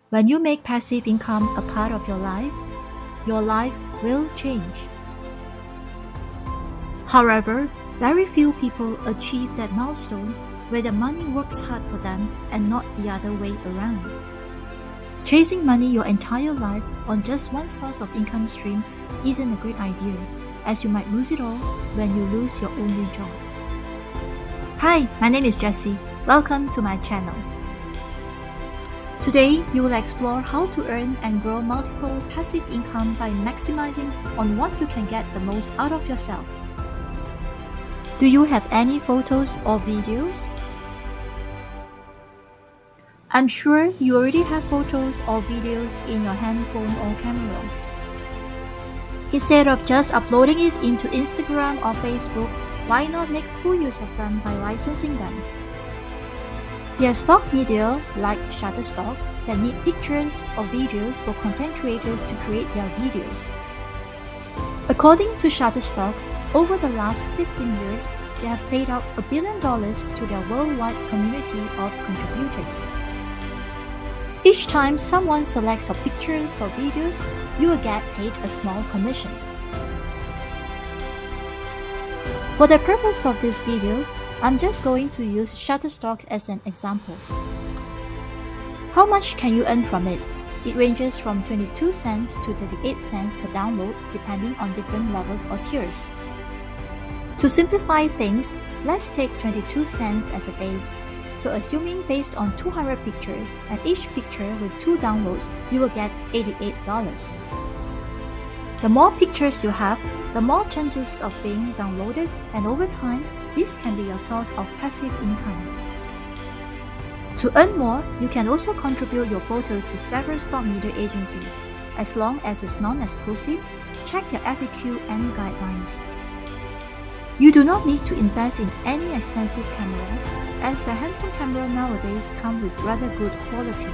When you make passive income a part of your life will change. However, very few people achieve that milestone where the money works hard for them and not the other way around. Chasing money your entire life on just one source of income stream isn't a great idea, as you might lose it all when you lose your only job. Hi, my name is Jessie. Welcome to my channel. Today, you will explore how to earn and grow multiple passive income by maximizing on what you can get the most out of yourself. Do you have any photos or videos? I'm sure you already have photos or videos in your handphone or camera. Instead of just uploading it into Instagram or Facebook, why not make full use of them by licensing them? There are stock media like Shutterstock that need pictures or videos for content creators to create their videos. According to Shutterstock, over the last 15 years, they have paid out $1 billion to their worldwide community of contributors. Each time someone selects your pictures or videos, you will get paid a small commission. For the purpose of this video, I'm just going to use Shutterstock as an example. How much can you earn from it? It ranges from 22 cents to 38 cents per download depending on different levels or tiers. To simplify things, let's take 22 cents as a base. So assuming based on 200 pictures and each picture with 2 downloads, you will get $88. The more pictures you have, the more chances of being downloaded, and over time, this can be your source of passive income. To earn more, you can also contribute your photos to several stock media agencies. As long as it's non-exclusive, check their FAQ and guidelines. You do not need to invest in any expensive camera, as the handheld camera nowadays come with rather good quality.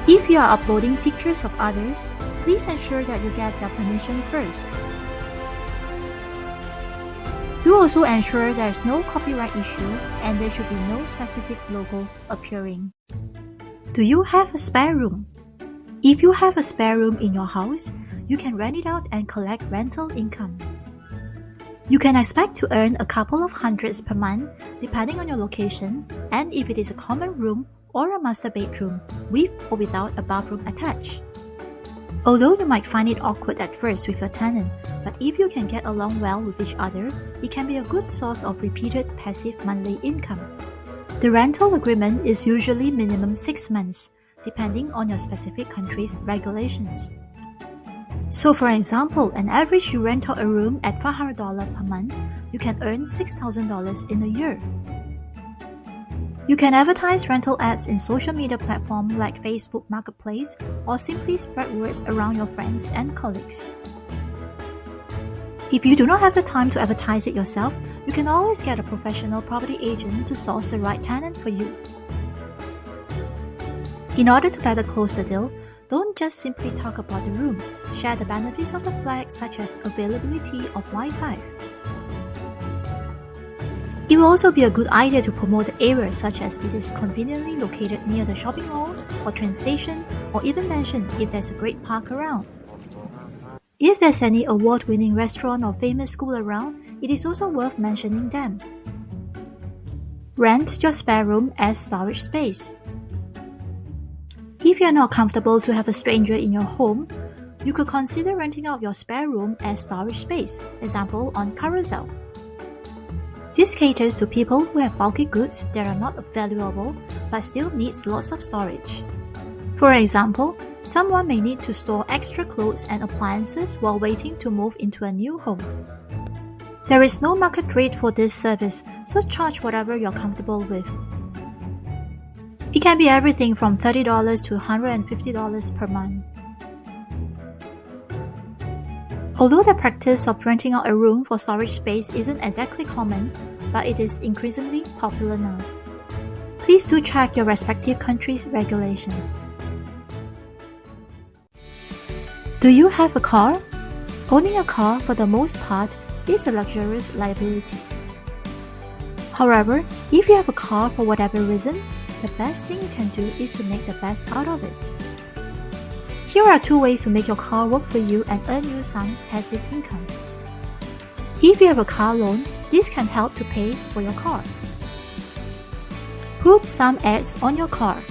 If you are uploading pictures of others, please ensure that you get their permission first. Do also ensure there is no copyright issue and there should be no specific logo appearing. Do you have a spare room? If you have a spare room in your house, you can rent it out and collect rental income. You can expect to earn a couple of hundreds per month depending on your location and if it is a common room or a master bedroom with or without a bathroom attached. Although you might find it awkward at first with your tenant, but if you can get along well with each other, it can be a good source of repeated passive monthly income. The rental agreement is usually minimum 6 months, depending on your specific country's regulations. So for example, an average you rent out a room at $500 per month, you can earn $6,000 in a year. You can advertise rental ads in social media platforms like Facebook Marketplace or simply spread words around your friends and colleagues. If you do not have the time to advertise it yourself, you can always get a professional property agent to source the right tenant for you. In order to better close the deal, don't just simply talk about the room. Share the benefits of the flat such as availability of Wi-Fi. It will also be a good idea to promote the area such as it is conveniently located near the shopping malls or train station, or even mention if there's a great park around. If there's any award-winning restaurant or famous school around, it is also worth mentioning them. Rent your spare room as storage space. If you are not comfortable to have a stranger in your home, you could consider renting out your spare room as storage space, example on Carousel. This caters to people who have bulky goods that are not valuable but still needs lots of storage. For example, someone may need to store extra clothes and appliances while waiting to move into a new home. There is no market rate for this service, so charge whatever you're comfortable with. It can be everything from $30 to $150 per month. Although the practice of renting out a room for storage space isn't exactly common, but it is increasingly popular now. Please do check your respective country's regulation. Do you have a car? Owning a car, for the most part, is a luxurious liability. However, if you have a car for whatever reasons, the best thing you can do is to make the best out of it. Here are 2 ways to make your car work for you and earn you some passive income. If you have a car loan, this can help to pay for your car. Put some ads on your car.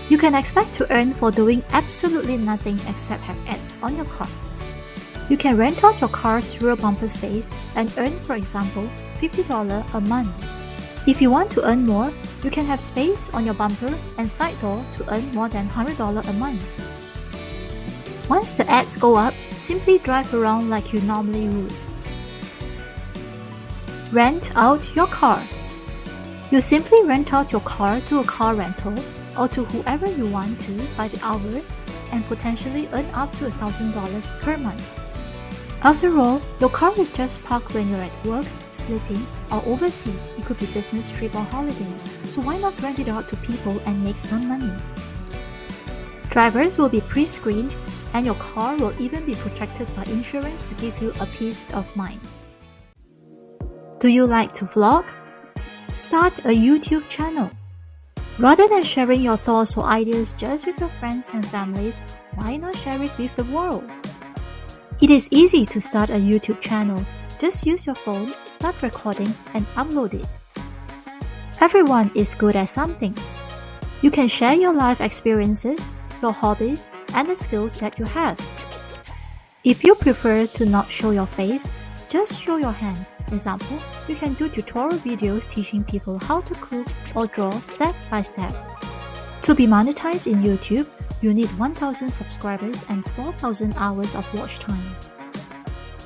You can expect to earn for doing absolutely nothing except have ads on your car. You can rent out your car's rear bumper space and earn, for example, $50 a month. If you want to earn more, you can have space on your bumper and side door to earn more than $100 a month. Once the ads go up, simply drive around like you normally would. Rent out your car. You simply rent out your car to a car rental or to whoever you want to by the hour and potentially earn up to $1,000 per month. After all, your car is just parked when you're at work, sleeping, or overseas. It could be business trip or holidays, so why not rent it out to people and make some money? Drivers will be pre-screened and your car will even be protected by insurance to give you a peace of mind. Do you like to vlog? Start a YouTube channel. Rather than sharing your thoughts or ideas just with your friends and families, why not share it with the world? It is easy to start a YouTube channel. Just use your phone, start recording, and upload it. Everyone is good at something. You can share your life experiences, your hobbies, and the skills that you have. If you prefer to not show your face, just show your hand. Example, you can do tutorial videos teaching people how to cook or draw step by step. To be monetized in YouTube, you need 1,000 subscribers and 4,000 hours of watch time.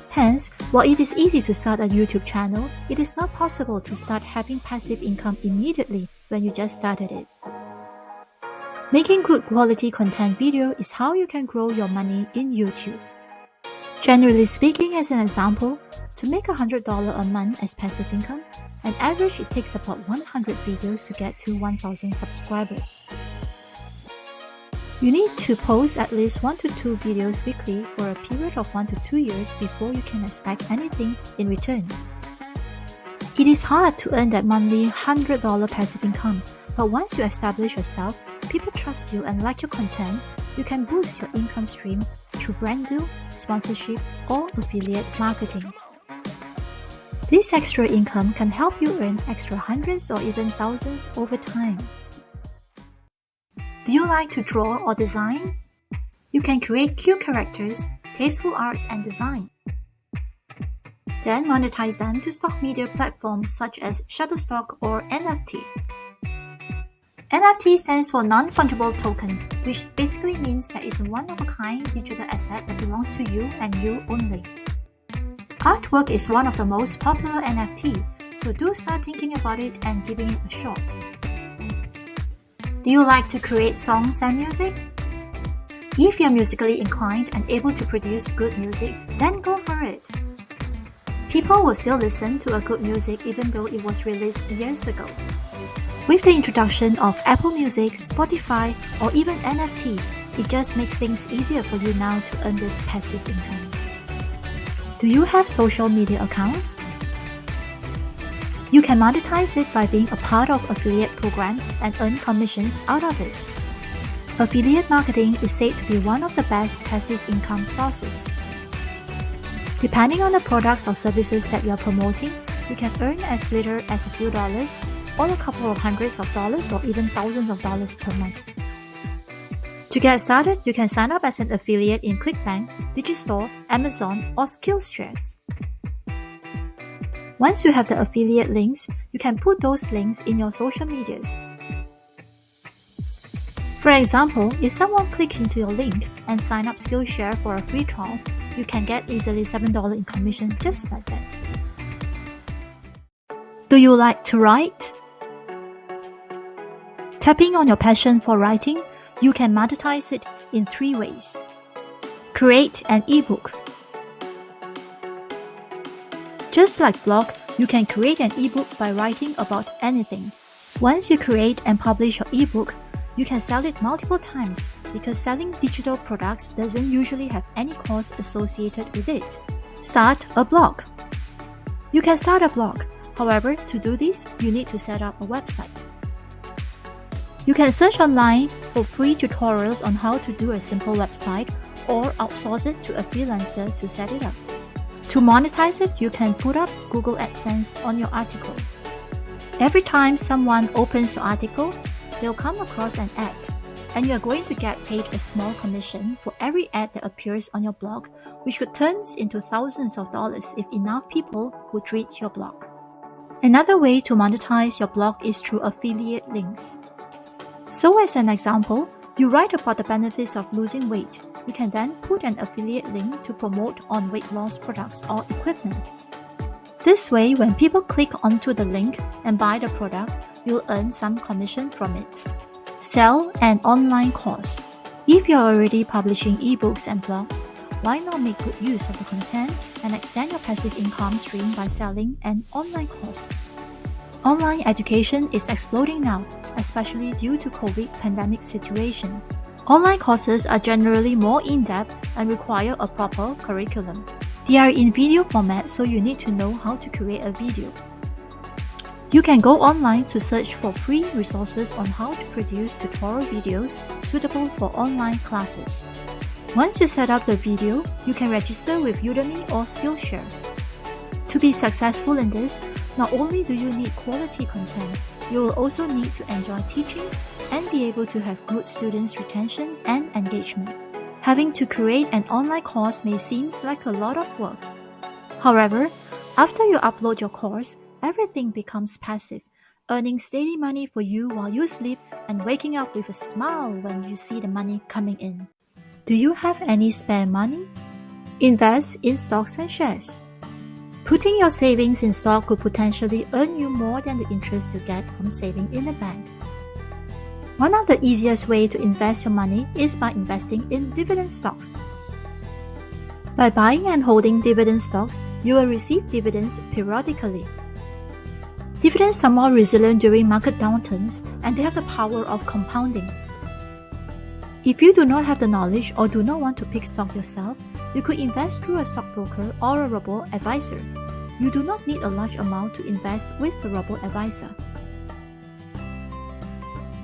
Hence, while it is easy to start a YouTube channel, it is not possible to start having passive income immediately when you just started it. Making good quality content video is how you can grow your money in YouTube. Generally speaking, as an example, to make $100 a month as passive income, on average it takes about 100 videos to get to 1,000 subscribers. You need to post at least 1 to 2 videos weekly for a period of 1 to 2 years before you can expect anything in return. It is hard to earn that monthly $100 passive income, but once you establish yourself, people trust you and like your content, you can boost your income stream through brand deal, sponsorship, or affiliate marketing. This extra income can help you earn extra hundreds or even thousands over time. Do you like to draw or design? You can create cute characters, tasteful arts and design. Then monetize them to stock media platforms such as Shutterstock or NFT. NFT stands for non-fungible token, which basically means that it's a one-of-a-kind digital asset that belongs to you and you only. Artwork is one of the most popular NFT, so do start thinking about it and giving it a shot. Do you like to create songs and music? If you're musically inclined and able to produce good music, then go for it. People will still listen to a good music even though it was released years ago. With the introduction of Apple Music, Spotify, or even NFT, it just makes things easier for you now to earn this passive income. Do you have social media accounts? You can monetize it by being a part of affiliate programs and earn commissions out of it. Affiliate marketing is said to be one of the best passive income sources. Depending on the products or services that you are promoting, you can earn as little as a few dollars or a couple of hundreds of dollars or even thousands of dollars per month. To get started, you can sign up as an affiliate in ClickBank, Digistore, Amazon, or Skillshare. Once you have the affiliate links, you can put those links in your social medias. For example, if someone clicks into your link and sign up Skillshare for a free trial, you can get easily $7 in commission just like that. Do you like to write? Tapping on your passion for writing, you can monetize it in 3 ways. Create an ebook. Just like blog, you can create an ebook by writing about anything. Once you create and publish your ebook, you can sell it multiple times because selling digital products doesn't usually have any cost associated with it. Start a blog. You can start a blog. However, to do this, you need to set up a website. You can search online for free tutorials on how to do a simple website or outsource it to a freelancer to set it up. To monetize it, you can put up Google AdSense on your article. Every time someone opens your article, they'll come across an ad, and you're going to get paid a small commission for every ad that appears on your blog, which could turn into thousands of dollars if enough people would read your blog. Another way to monetize your blog is through affiliate links. So as an example, you write about the benefits of losing weight. You can then put an affiliate link to promote on weight loss products or equipment. This way, when people click onto the link and buy the product, you'll earn some commission from it. Sell an online course. If you're already publishing ebooks and blogs, why not make good use of the content and extend your passive income stream by selling an online course? Online education is exploding now, especially due to COVID pandemic situation. Online courses are generally more in-depth and require a proper curriculum. They are in video format, so you need to know how to create a video. You can go online to search for free resources on how to produce tutorial videos suitable for online classes. Once you set up the video, you can register with Udemy or Skillshare. To be successful in this, not only do you need quality content, you will also need to enjoy teaching and be able to have good students' retention and engagement. Having to create an online course may seem like a lot of work. However, after you upload your course, everything becomes passive, earning steady money for you while you sleep and waking up with a smile when you see the money coming in. Do you have any spare money? Invest in stocks and shares. Putting your savings in stock could potentially earn you more than the interest you get from saving in a bank. One of the easiest ways to invest your money is by investing in dividend stocks. By buying and holding dividend stocks, you will receive dividends periodically. Dividends are more resilient during market downturns, and they have the power of compounding. If you do not have the knowledge or do not want to pick stock yourself, you could invest through a stockbroker or a robo-advisor. You do not need a large amount to invest with a robo-advisor.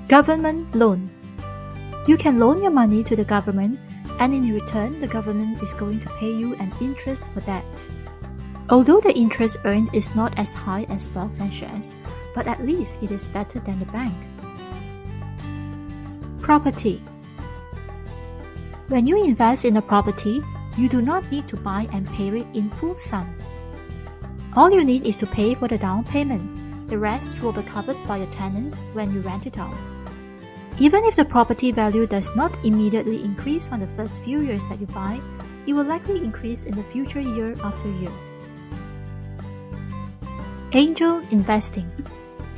Government loan. You can loan your money to the government, and in return, the government is going to pay you an interest for that. Although the interest earned is not as high as stocks and shares, but at least it is better than the bank. Property. When you invest in a property, you do not need to buy and pay it in full sum. All you need is to pay for the down payment. The rest will be covered by your tenant when you rent it out. Even if the property value does not immediately increase on the first few years that you buy, it will likely increase in the future year after year. Angel investing.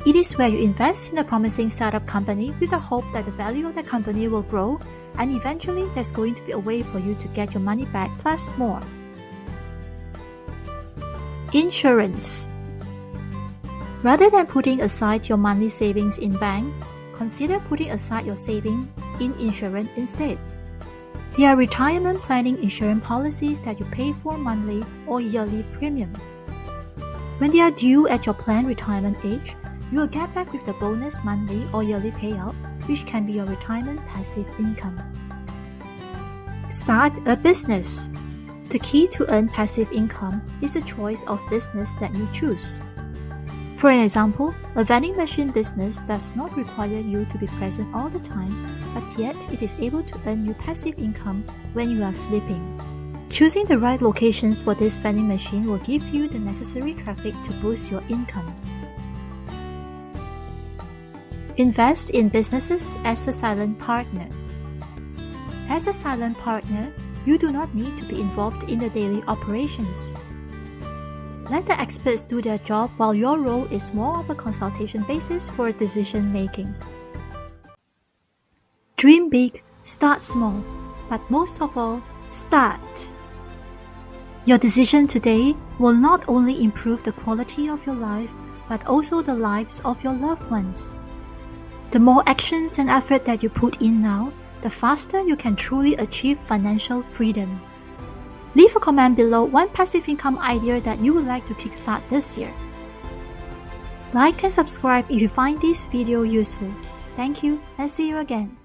It is where you invest in a promising startup company with the hope that the value of the company will grow, and eventually there's going to be a way for you to get your money back plus more. Insurance. Rather than putting aside your monthly savings in bank, consider putting aside your savings in insurance instead. There are retirement planning insurance policies that you pay for monthly or yearly premium. When they are due at your planned retirement age, you will get back with the bonus monthly or yearly payout, which can be your retirement passive income. Start a business. The key to earn passive income is the choice of business that you choose. For an example, a vending machine business does not require you to be present all the time, but yet it is able to earn you passive income when you are sleeping. Choosing the right locations for this vending machine will give you the necessary traffic to boost your income. Invest in businesses as a silent partner. As a silent partner, you do not need to be involved in the daily operations. Let the experts do their job while your role is more of a consultation basis for decision making. Dream big, start small, but most of all, start. Your decision today will not only improve the quality of your life, but also the lives of your loved ones. The more actions and effort that you put in now, the faster you can truly achieve financial freedom. Leave a comment below one passive income idea that you would like to kickstart this year. Like and subscribe if you find this video useful. Thank you and see you again.